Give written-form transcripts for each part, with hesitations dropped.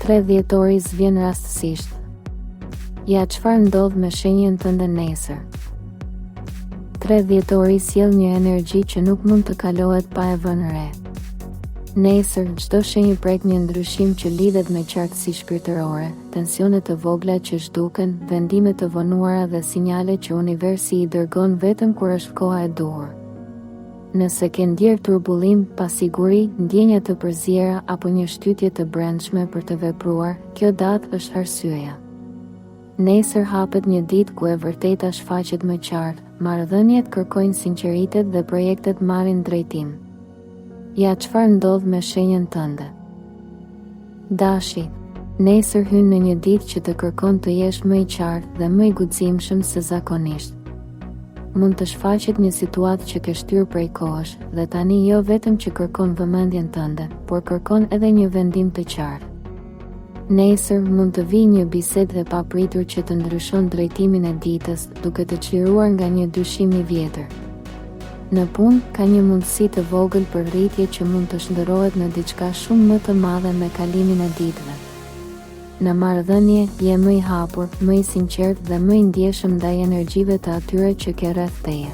3 dhjetori zgjen rastësisht. Ja çfarë ndodh me shenjën tënde nesër. 3 dhjetori sjell një energji që nuk mund të kalohet pa e vënë re. Nesër, çdo shenjë prek një ndryshim që lidhet me qartësi shpirtërore, tensione të vogla që zhduken, vendime të vonuara dhe sinjale që universi i dërgon vetëm kur është koha e duhur. Nëse ke ndjer turbullim, pasiguri, ndjenja të përziera apo një shtytje të brendshme për të vepruar, kjo datë është arsyeja. Nesër hapet një ditë ku e vërteta shfaqet më qartë, marrëdhëniet kërkojnë sinqeritet dhe projektet marrin drejtim. Ja çfarë ndodh me shenjën tënde. Dashi, nesër hyn në një ditë që të kërkon të jesh më i qartë dhe më i guximshëm se zakonisht. Mund të shfaqet një situatë që ke shtyrë prej kohësh dhe tani jo vetëm që kërkon vëmendjen tënde, por kërkon edhe një vendim të qartë. Nesër mund të vijë një bisedë e papritur që të ndryshon drejtimin e ditës, duke të çliruar nga një dyshim i vjetër. Në punë, ka një mundësi të vogël për rritje që mund të shndërrohet në diçka shumë më të madhe me kalimin e ditëve. Në marrëdhënie, je më i hapur, më i sinqert dhe më i ndjeshëm ndaj energjive të atyre që ke rreth teje.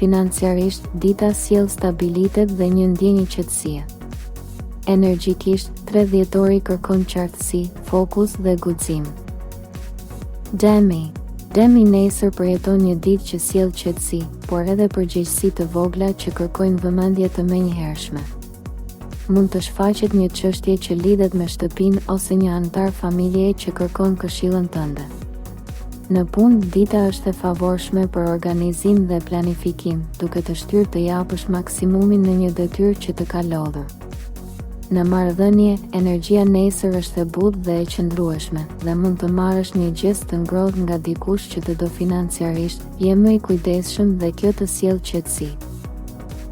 Financiarisht, dita sjell stabilitet dhe një ndjenjë qetësie. Energjikisht, 3 dhjetori kërkon qartësi, fokus dhe guxim. Demi nesër përjeton një ditë që sjell qetësi, por edhe përgjegjësi të vogla që kërkojnë vëmendje të menjëhershme. Mund të shfaqet një çështje që lidhet me shtëpinë ose një antar familjeje që kërkon këshillën tënde. Në punë, dita është e favorshme për organizim dhe planifikim, duke të shtyrë të japësh maksimumin në një detyrë që të ka lodhur. Në marrëdhënie, energjia nesër është e butë dhe e qëndrueshme, dhe mund të marrësh një gest të ngrohtë nga dikush që të do financiarisht, je më i kujdesshëm dhe kjo të sjell qetësi.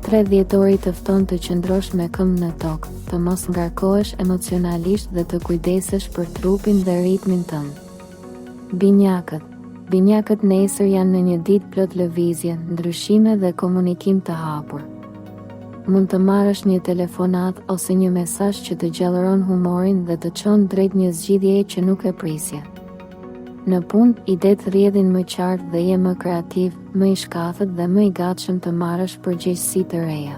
3 dhjetori të fton të qëndrosh me këmbë në tokë, të mos ngarkohesh emocionalisht dhe të kujdesesh për trupin dhe ritmin tënd. Binjakët nesër janë në një ditë plot lëvizje, ndryshime dhe komunikim të hapur. Mund të marrësh një telefonat ose një mesazh që të gjallëron humorin dhe të çon drejt një zgjidhjeje që nuk e prisje. Në punë, idetë rrjedhin më qartë dhe je më kreativ, më i shkafët dhe më i gatshëm të marrësh përgjegjësi të reja.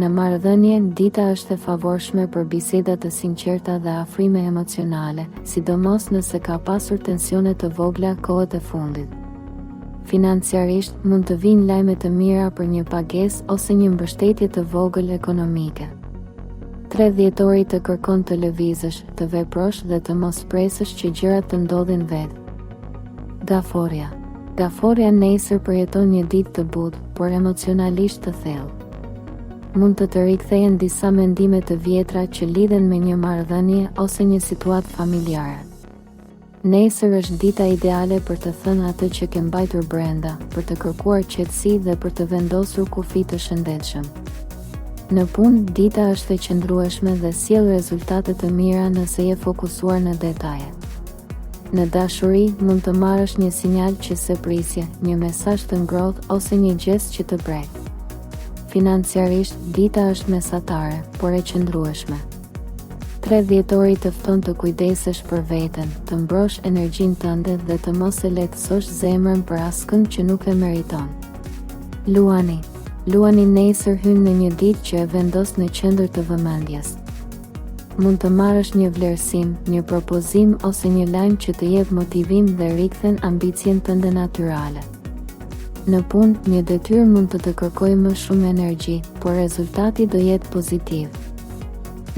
Në marrëdhënie, dita është e favorshme për biseda të sinqerta dhe afrime emocionale, sidomos nëse ka pasur tensione të vogla kohët e fundit. Financiarisht, mund të vinë lajme të mira për një pagesë ose një mbështetje të vogël ekonomike. 3 dhjetori të kërkon të lëvizësh, të veprosh dhe të mos presësh që gjërat të ndodhin vetë. Gaforja nesër përjeton një ditë të butë, por emocionalisht të thellë. Mund të rikthehen disa mendime të vjetra që lidhen me një marrëdhënie ose një situatë familjare. Nesër është dita ideale për të thënë atë që ke mbajtur brenda, për të kërkuar qetësi dhe për të vendosur kufi të shëndetshëm. Në punë, dita është e qëndrueshme dhe sjell rezultate të mira nëse je fokusuar në detaje. Në dashuri, mund të marrësh një sinjal që se prisje, një mesazh të ngrohtë ose një gjest që të prek. Financiarisht, dita është mesatare, por e qëndrueshme. 3 dhjetori të fton të kujdesesh për veten, të mbrosh energjinë tënde dhe të mos e lehtësosh zemrën për askënd që nuk e meriton. Luani nesër hyn në një ditë që e vendos në qendër të vëmendjes. Mund të marrësh një vlerësim, një propozim ose një lajm që të jep motivim dhe rikthen ambicien tënde natyrale. Në punë, një detyrë mund të kërkojë më shumë energji, por rezultati do jetë pozitiv.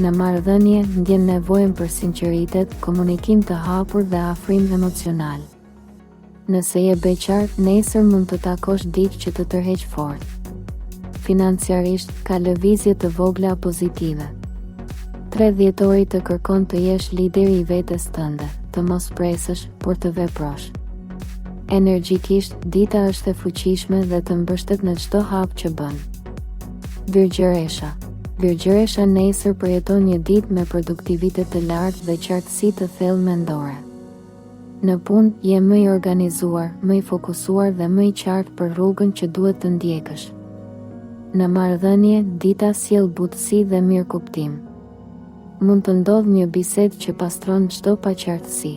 Në marrëdhënie, ndjen nevojën për sinqeritet, komunikim të hapur dhe afrim emocional. Nëse je beqar, nesër mund të takosh ditë që të tërheq fort. Financiarisht, ka lëvizje të vogla pozitive. 3 dhjetori të kërkon të jesh lideri i vetes tënde, të mos presësh, por të veprosh. Energjikisht, dita është e fuqishme dhe të mbështet në çdo hap që bën. Virgjëresha nesër përjeton një ditë me produktivitet të lartë dhe qartësi të thellë mendore. Në punë, je më i organizuar, më i fokusuar dhe më i qartë për rrugën që duhet të ndjekësh. Në marrëdhënie, dita sjell butësi dhe mirëkuptim. Mund të ndodhë një bisedë që pastron çdo paqartësi.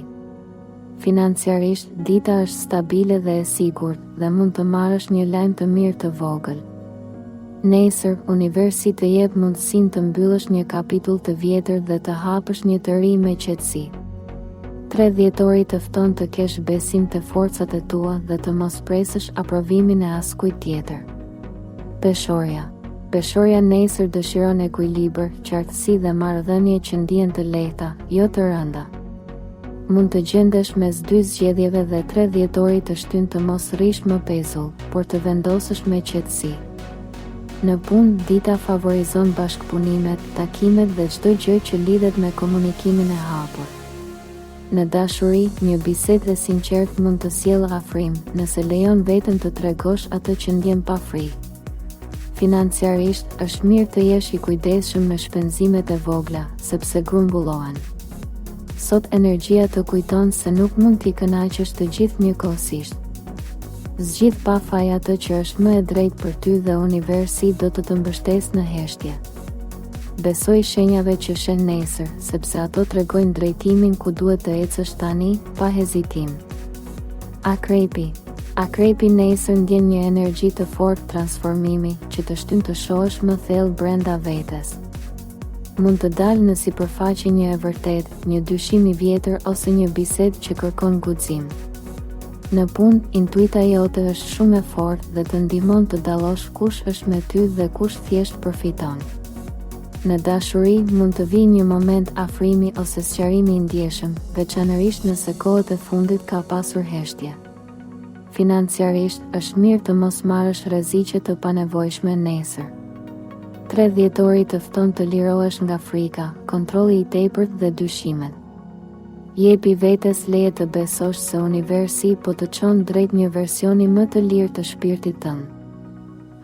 Financiarisht, dita është stabile dhe e sigurt dhe mund të marrësh një lajm të mirë të vogël. Nesër, universi të jep mundësinë të mbyllësh një kapitull të vjetër dhe të hapësh një të ri me qetësi. 3 dhjetori të fton të kesh besim te forcat e tua dhe të mos presësh aprovimin e askujt tjetër. Peshorja nesër dëshiron ekuilibër, qartësi dhe marrëdhënie që ndihen të lehta, jo të rënda. Mund të gjendesh mes 2 zgjedhjeve dhe 3 dhjetori të shtyn të mos rrish më pezull, por të vendosësh me qetësi. Në punë, dita favorizon bashkëpunimet, takimet dhe çdo gjë që lidhet me komunikimin e hapur. Në dashuri, një bisedë e sinqertë mund të sjellë afrim, nëse lejon veten të tregosh atë që ndjen pa frikë. Financiarisht, është mirë të jesh i kujdesshëm me shpenzimet e vogla, sepse grumbullohen. Sot energjia të kujton se nuk mund t'i kënaqësh të gjithë njëkohësisht. Zgjidh pa faj atë që është më e drejtë për ty dhe universi do të mbështesë në heshtje. Besoj shenjave që shen nesër, sepse ato tregojnë drejtimin ku duhet të ecësh tani, pa hezitim. Akrepi nesër ndjen një energji të fortë transformimi, që të shtyn të shohësh më thellë brenda vetes. Mund të dalë në sipërfaqe një e vërtet, një dyshim i vjetër ose një bisedë që kërkon guxim. Në punë, intuita jote është shumë e fortë dhe të ndihmon të dallosh kush është me ty dhe kush thjesht përfiton. Në dashuri, mund të vijë një moment afrimi ose sqarimi i ndjeshëm, veçanërisht nëse kohët e fundit ka pasur heshtje. Financiarisht, është mirë të mos marrësh rreziqe të panevojshme nesër. 3 dhjetori të fton të lirohesh nga frika, kontrolli i tepërt dhe dyshimet. Jepi vetes leje të besosh se universi po të çon drejt një versioni më të lirë të shpirtit tënd.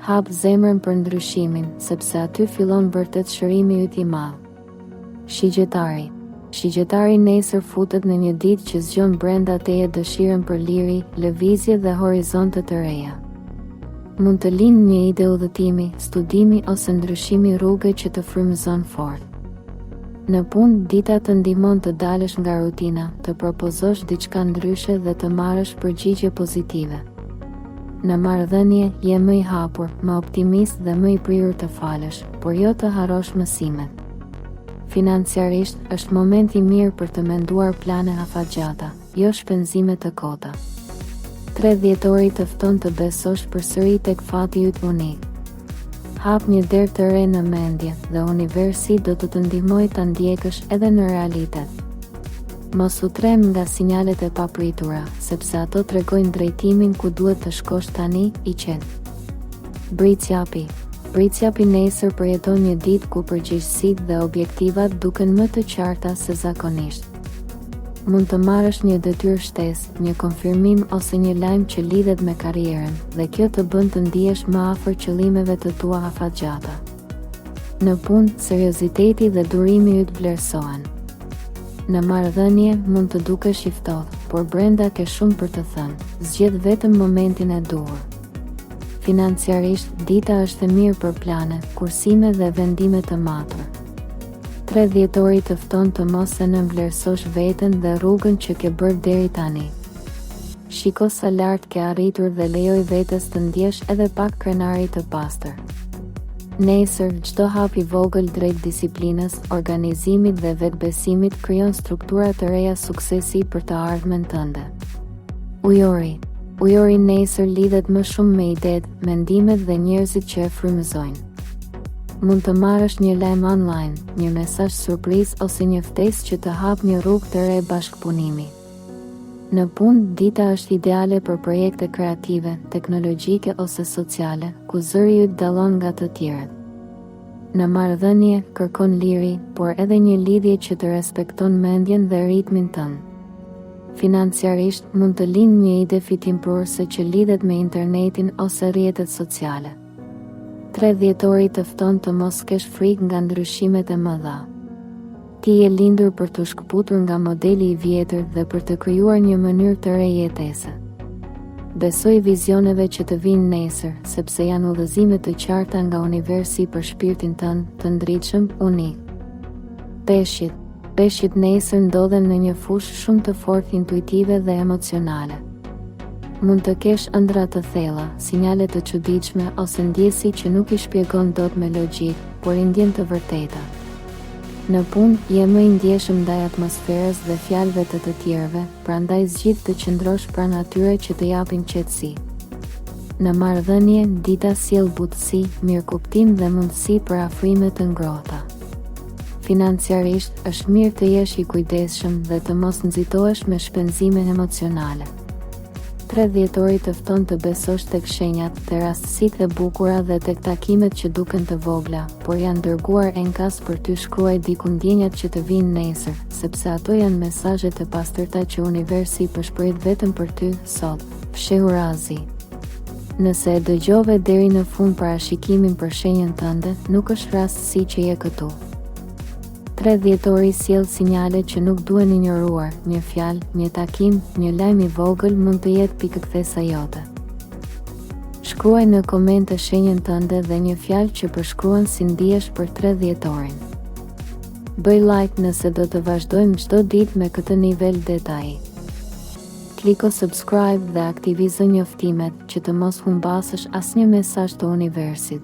Hap zemrën për ndryshimin, sepse aty fillon vërtet shërimi yt i madh. Shigjetari nesër futet në një ditë që zgjon brenda teje dëshirën për liri, lëvizje dhe horizonte të reja. Mund të lindë një ide udhëtimi, studimi ose ndryshimi rrugë që të frymëzon fort. Në punë, dita të ndihmon të dalësh nga rutina, të propozosh diçka ndryshe dhe të marrësh përgjigje pozitive. Në marrëdhënie, je më i hapur, më optimist dhe më i prirur të falësh, por jo të harrosh mësimet. Financiarisht, është moment i mirë për të menduar plane afatgjata, jo shpenzime të kota. 3 dhjetori të fton të besosh përsëri tek fati yt unik. Hap një derë të re në mendje dhe universi do të ndihmojë ta ndjekësh edhe në realitet. Mos u trem nga sinjalet e papritura, sepse ato tregojnë drejtimin ku duhet të shkosh tani, i qetë. Britsjapi nesër përjeton një ditë ku përgjegjësitë dhe objektivat duken më të qarta se zakonisht. Mund të marrësh një detyrë shtesë, një konfirmim ose një lajm që lidhet me karrierën, dhe kjo të bën të ndihesh më afër qëllimeve të tua afatgjata. Në punë, serioziteti dhe durimi yt vlerësohen. Në marrëdhënie mund të dukesh i ftohtë, por brenda ke shumë për të thënë. Zgjedh vetëm momentin e duhur. Financiarisht, dita është e mirë për plane, kursime dhe vendime të matur. 3 dhjetori të fton të mos e nënvlerësosh veten dhe rrugën që ke bërë deri tani. Shiko sa lart ke arritur dhe lejoj vetes të ndjesh edhe pak krenari të pastër. Nesër, çdo hap i vogël drejt disiplinës, organizimit dhe vetbesimit krijon struktura të reja suksesi për të ardhmen tënde. Ujori nesër lidhet më shumë me idetë, mendimet dhe njerëzit që e frymëzojnë. Mund të marrësh një lajm online, një mesazh surprizë ose një ftesë që të hap një rrugë të re bashkëpunimi. Në punë, dita është ideale për projekte kreative, teknologjike ose sociale, ku zëri yt dallon nga të tjerët. Në marrëdhënie, kërkon liri, por edhe një lidhje që të respekton mendjen dhe ritmin tënd. Financiarisht, mund të lindë një ide fitimprurëse që lidhet me internetin ose rrjetet sociale. 3 dhjetori të fton të mos kesh frikë nga ndryshimet e mëdha. Ti je lindur për të shkëputur nga modeli i vjetër dhe për të krijuar një mënyrë të re jetese. Besoj vizioneve që të vinë nesër, sepse janë udhëzime të qarta nga universi për shpirtin tënd, të ndritshëm, unik. Peshqit. Peshqit nesër ndodhen në një fushë shumë të fortë intuitive dhe emocionale. Mund të kesh ëndra të thella, sinjale të çuditshme ose ndjesi që nuk i shpjegon dot me logjik, por i ndjen të vërteta. Në punë, je më i ndjeshëm ndaj atmosferës dhe fjalëve të tjerëve, prandaj zgjidh të qëndrosh pranë atyre që të japin qetësi. Në marrëdhënie, dita sjell butësi, mirëkuptim dhe mundësi për afrime të ngrohta. Financiarisht, është mirë të jesh i kujdesshëm dhe të mos nxitohesh me shpenzime emocionale. 3 dhjetori të fton të besosh tek shenjat, te rastësitë e bukura dhe tek takimet që duken të vogla, por janë dërguar enkas për ty. Shkruaj diku ndjenjat që të vinë nesër, sepse ato janë mesazhet e pastërta që universi përshpërit vetëm për ty sot. Fshehu razi. Nëse e dëgjove deri në fund parashikimin për shenjën tënde, nuk është rastësi që je këtu. 3 dhjetori sjell sinjale që nuk duhen injoruar, një fjalë, një takim, një lajm i vogël mund të jetë pikëkthesa jote. Shkruaj në komente shenjën tënde dhe një fjalë që përshkruan si ndihesh për 3 dhjetorin. Bëj like nëse do të vazhdojmë çdo ditë me këtë nivel detaji. Kliko subscribe dhe aktivizo njoftimet që të mos humbasësh asnjë mesazh të universit.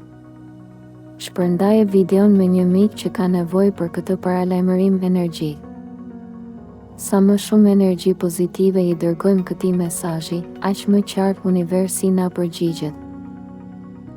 Shpërndaje videon me një mik që ka nevojë për këtë paralajmërim energjik. Sa më shumë energji pozitive i dërgojmë këtij mesazhi, aq më qartë universi na përgjigjet.